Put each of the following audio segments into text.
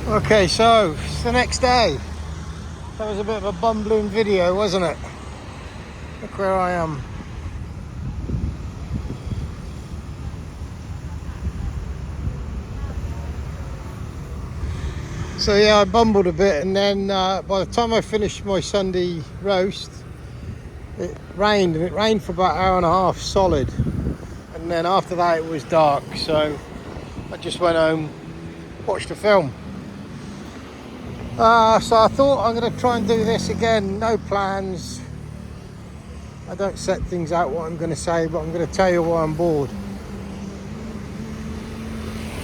Okay, so it's the next day. That was a bit of a bumbling video, wasn't it? Look where I am. So yeah, I bumbled a bit, and then by the time I finished my Sunday roast, it rained, and it rained for about an hour and a half solid. And then after that it was dark, so I just went home, watched a film. So I thought I'm going to try and do this again. No plans. I don't set things out what I'm going to say, but I'm going to tell you why I'm bored.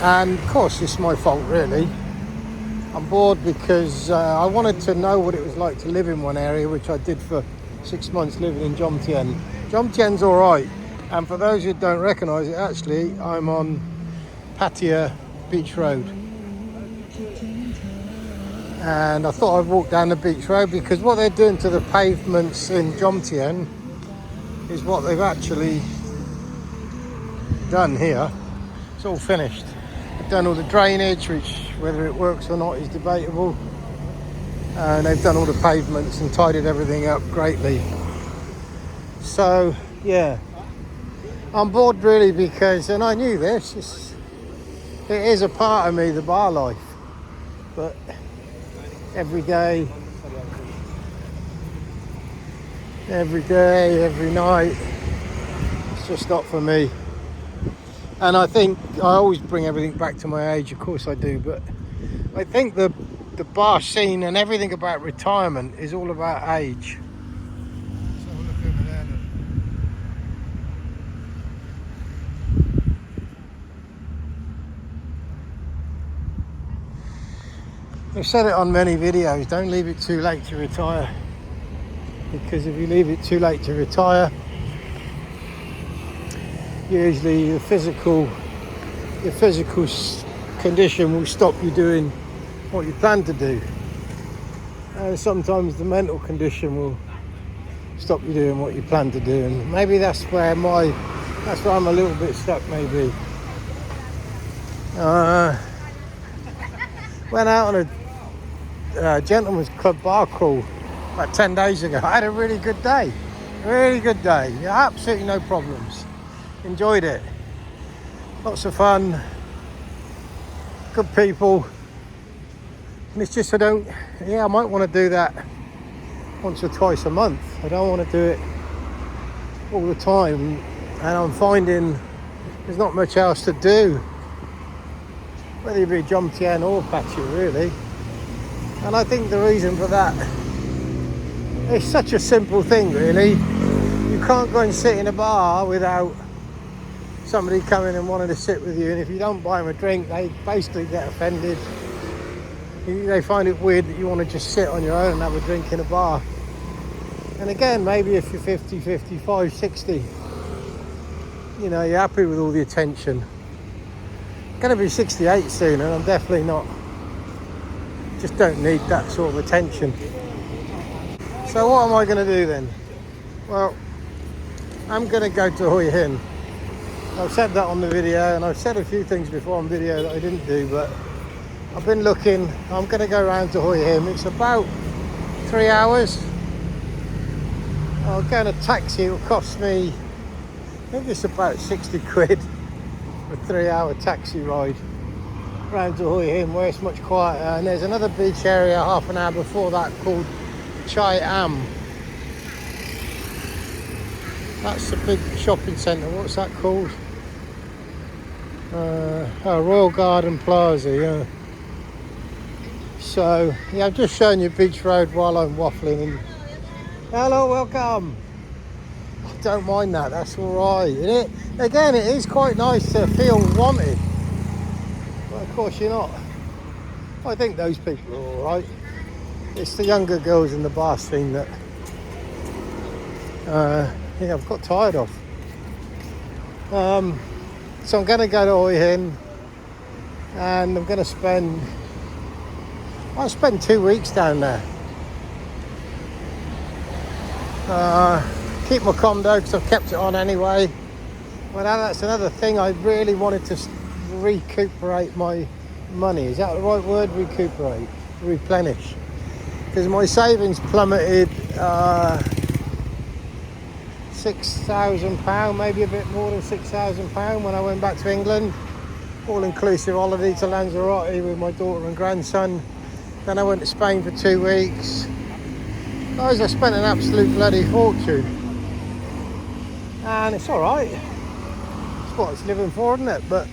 And of course it's my fault really. I'm bored because I wanted to know what it was like to live in one area, which I did for 6 months living in Jomtien. Jomtien's alright, and for those who don't recognise it, actually I'm on Pattaya Beach Road. And I thought I'd walk down the beach road because what they're doing to the pavements in Jomtien is what they've actually done here. It's all finished. They've done all the drainage, which whether it works or not is debatable. And they've done all the pavements and tidied everything up greatly. So yeah, I'm bored really because, and I knew this, it is a part of me, the bar life, but every day, every night, it's just not for me. And I think I always bring everything back to my age, of course I do, but I think the bar scene and everything about retirement is all about age. So look over there, look. I've said it on many videos, don't leave it too late to retire, because if you leave it too late to retire, usually your physical condition will stop you doing what you plan to do, and sometimes the mental condition will stop you doing what you plan to do, and maybe that's where I'm a little bit stuck. Maybe went out on a gentleman's club bar crawl about 10 days ago. I had a really good day, yeah, absolutely no problems, enjoyed it, lots of fun, good people. And it's just I might want to do that once or twice a month. I don't want to do it all the time, and I'm finding there's not much else to do, whether you be Jomtien or Pattaya really. And I think the reason for that, it's such a simple thing really. You can't go and sit in a bar without somebody coming and wanting to sit with you, and if you don't buy them a drink, they basically get offended. They find it weird that you want to just sit on your own and have a drink in a bar. And again, maybe if you're 50, 55, 60, you know, you're happy with all the attention. I'm going to be 68 soon, and I'm definitely not, just don't need that sort of attention. So what am I going to do then? Well, I'm going to go to Hoi Hin. I've said that on the video, and I've said a few things before on video that I didn't do, but I've been looking. I'm going to go round to Hoi Hin. It's about 3 hours. I'll go in a taxi. It'll cost me, I think it's about 60 quid for a 3-hour taxi ride round to Hoi Hin, where it's much quieter. And there's another beach area half an hour before that called Chai Am. That's the big shopping centre. What's that called? Royal Garden Plaza, yeah. So yeah, I'm just showing you Beach Road while I'm waffling. And hello, welcome. I don't mind that. That's all right. And again, it is quite nice to feel wanted. But of course, you're not. I think those people are all right. It's the younger girls in the bar scene that I've got tired of. So I'm going to go to Hoi Hin, and I'm going to I'll spend 2 weeks down there. Keep my condo because I've kept it on anyway. Well, now that's another thing. I really wanted to recuperate my money. Is that the right word? Recuperate, replenish. Because my savings plummeted £6,000, maybe a bit more than £6,000 when I went back to England. All-inclusive holiday to Lanzarote with my daughter and grandson. Then I went to Spain for 2 weeks. Guys, I spent an absolute bloody fortune. And it's alright. It's what it's living for, isn't it? But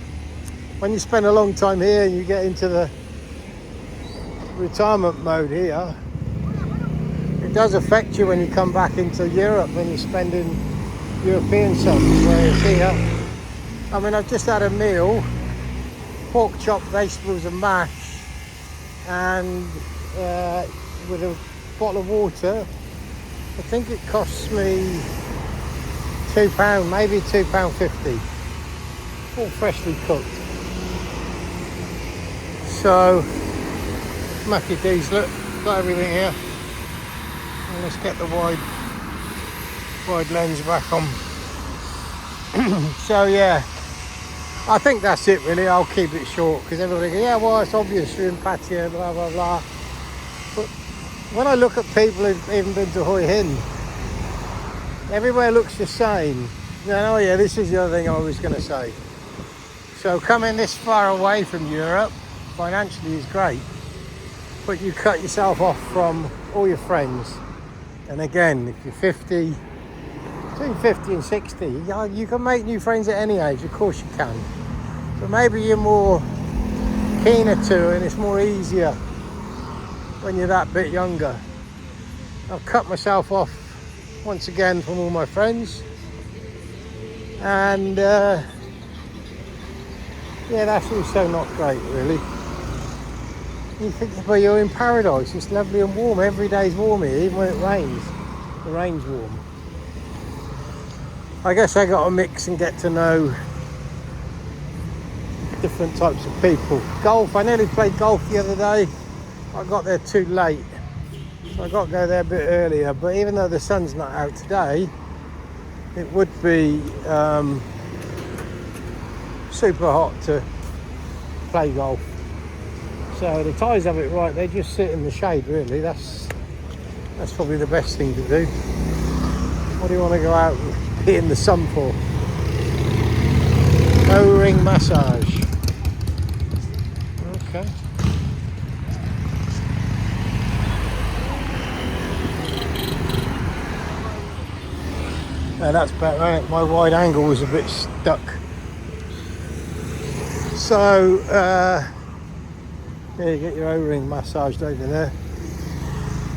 when you spend a long time here and you get into the retirement mode here, it does affect you when you come back into Europe, when you're spending European sums, whereas here, I mean, I've just had a meal, pork chop, vegetables and mash, and with a bottle of water. I think it costs me £2, maybe £2.50, all freshly cooked. So, Mackie D's, look, got everything here. And let's get the wide lens back on. So yeah, I think that's it really. I'll keep it short because everybody goes, yeah, well, it's obvious you're in Pattaya, blah blah blah. But when I look at people who've even been to Hoi Hin, everywhere looks the same. Oh yeah, this is the other thing I was going to say. So coming this far away from Europe financially is great, but you cut yourself off from all your friends. And again, if you're 50, between 50 and 60, you can make new friends at any age, of course you can. But maybe you're more keener to, and it's more easier when you're that bit younger. I've cut myself off once again from all my friends. And yeah, that's also not great really. You think, well, you're in paradise, it's lovely and warm, every day's warm here, even when it rains. The rain's warm. I guess I got to mix and get to know different types of people. Golf, I nearly played golf the other day. I got there too late, so I got to go there a bit earlier. But even though the sun's not out today, it would be super hot to play golf. So the Thais have it right, they just sit in the shade really, that's probably the best thing to do. What do you want to go out and be in the sun for? O-ring massage. Okay. Now that's better, my wide angle was a bit stuck. So, yeah, you get your O-ring massaged over there.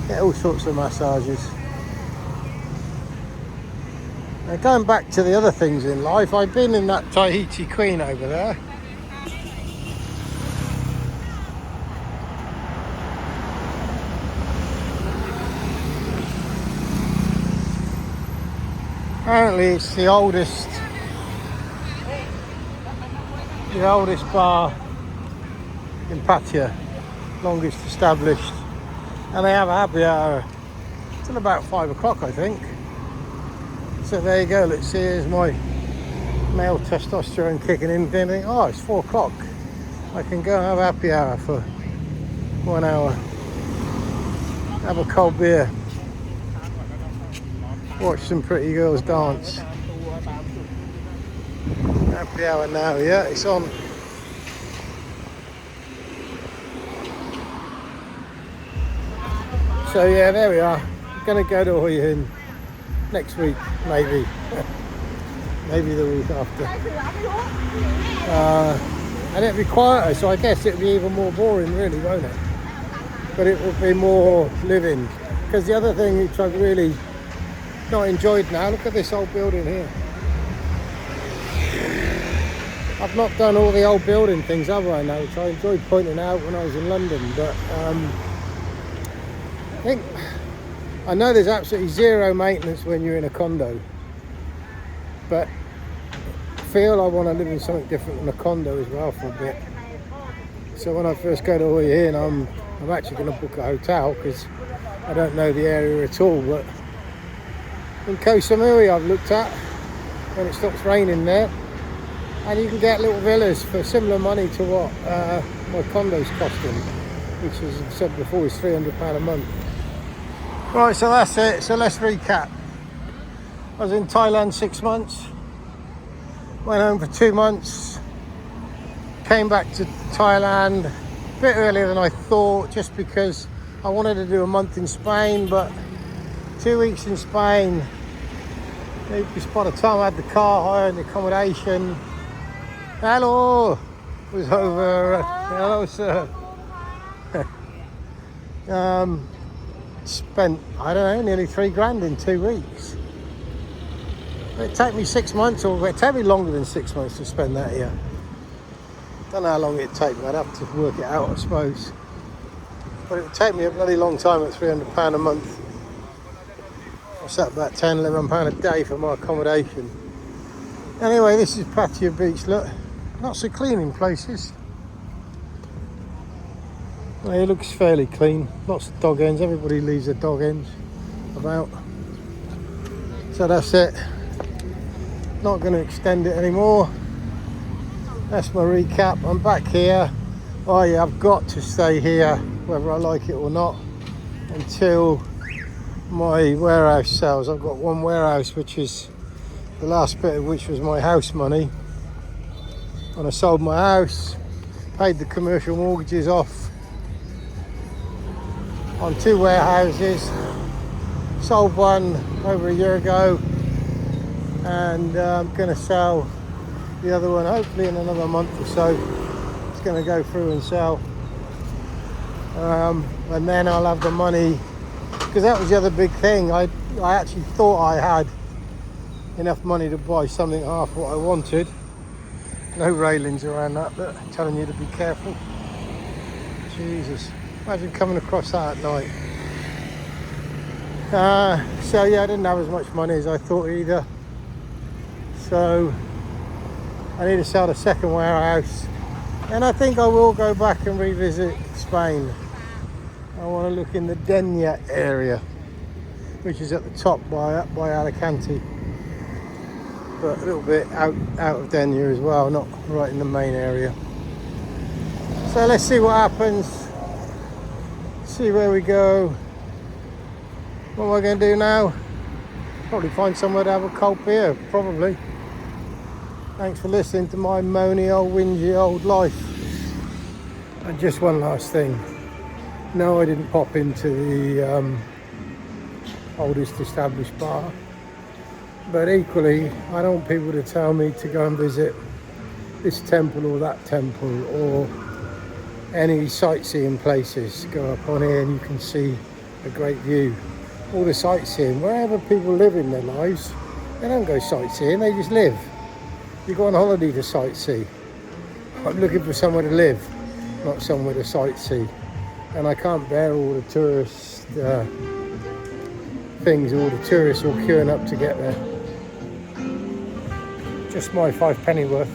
Get all sorts of massages. Now going back to the other things in life, I've been in that Tahiti Queen over there. Apparently it's the oldest bar in Pattaya, longest established, and they have a happy hour till about 5 o'clock I think. So there you go, let's see, here's my male testosterone kicking in, thinking, oh, it's 4 o'clock, I can go and have a happy hour for 1 hour, have a cold beer, watch some pretty girls dance. Happy hour now, yeah, it's on. So yeah, there we are. I'm gonna go to Hoi Hin next week, maybe. Maybe the week after. And it'll be quieter, so I guess it'll be even more boring really, won't it? But it will be more living. Because the other thing which I've really not enjoyed now, look at this old building here. I've not done all the old building things, have I now, which I enjoyed pointing out when I was in London, but I know there's absolutely zero maintenance when you're in a condo, but I feel I want to live in something different than a condo as well for a bit. So when I first go to Hoi Hin, I'm actually going to book a hotel because I don't know the area at all, but in Koh Samui I've looked at when it stops raining there, and you can get little villas for similar money to what my condo's costing, which, as I've said before, is £300 a month. Right, so that's it. So let's recap. I was in Thailand 6 months, went home for 2 months, came back to Thailand a bit earlier than I thought, just because I wanted to do a month in Spain, but 2 weeks in Spain, just by the time I had the car hire and the accommodation, hello, was over. Hello, sir. Spent, I don't know, nearly £3 in 2 weeks. It'd take me 6 months, or it'd take me longer than 6 months to spend that here. Don't know how long it'd take me. I'd have to work it out, I suppose. But it would take me a bloody long time at £300 a month. What's that, about £10, £11 a day for my accommodation. Anyway, this is Patio Beach, look. Lots of cleaning places. Well, it looks fairly clean. Lots of dog ends. Everybody leaves their dog ends about. So that's it. Not going to extend it anymore. That's my recap. I'm back here. Oh yeah, I've got to stay here, whether I like it or not, until my warehouse sells. I've got one warehouse, which is the last bit of which was my house money. When I sold my house, paid the commercial mortgages off on 2 warehouses, sold one over a year ago, and I'm going to sell the other one hopefully in another month or so. It's going to go through and sell, and then I'll have the money, because that was the other big thing. I actually thought I had enough money to buy something half what I wanted. No railings around that, but telling you to be careful. Jesus, imagine coming across that at night. So yeah, I didn't have as much money as I thought either. So I need to sell the second warehouse, and I think I will go back and revisit Spain. I want to look in the Denia area, which is at the top by Alicante, but a little bit out of Denia as well, not right in the main area. So let's see what happens, see where we go. What am I going to do now? Probably find somewhere to have a cold beer, probably. Thanks for listening to my moany old whingy old life. And just one last thing. No, I didn't pop into the oldest established bar, but equally I don't want people to tell me to go and visit this temple or that temple or any sightseeing places. Go up on here and you can see a great view. All the sightseeing, wherever people live in their lives, they don't go sightseeing, they just live. You go on holiday to sightsee. I'm looking for somewhere to live, not somewhere to sightsee. And I can't bear all the tourist things, all the tourists all queuing up to get there. Just my 5 penny worth.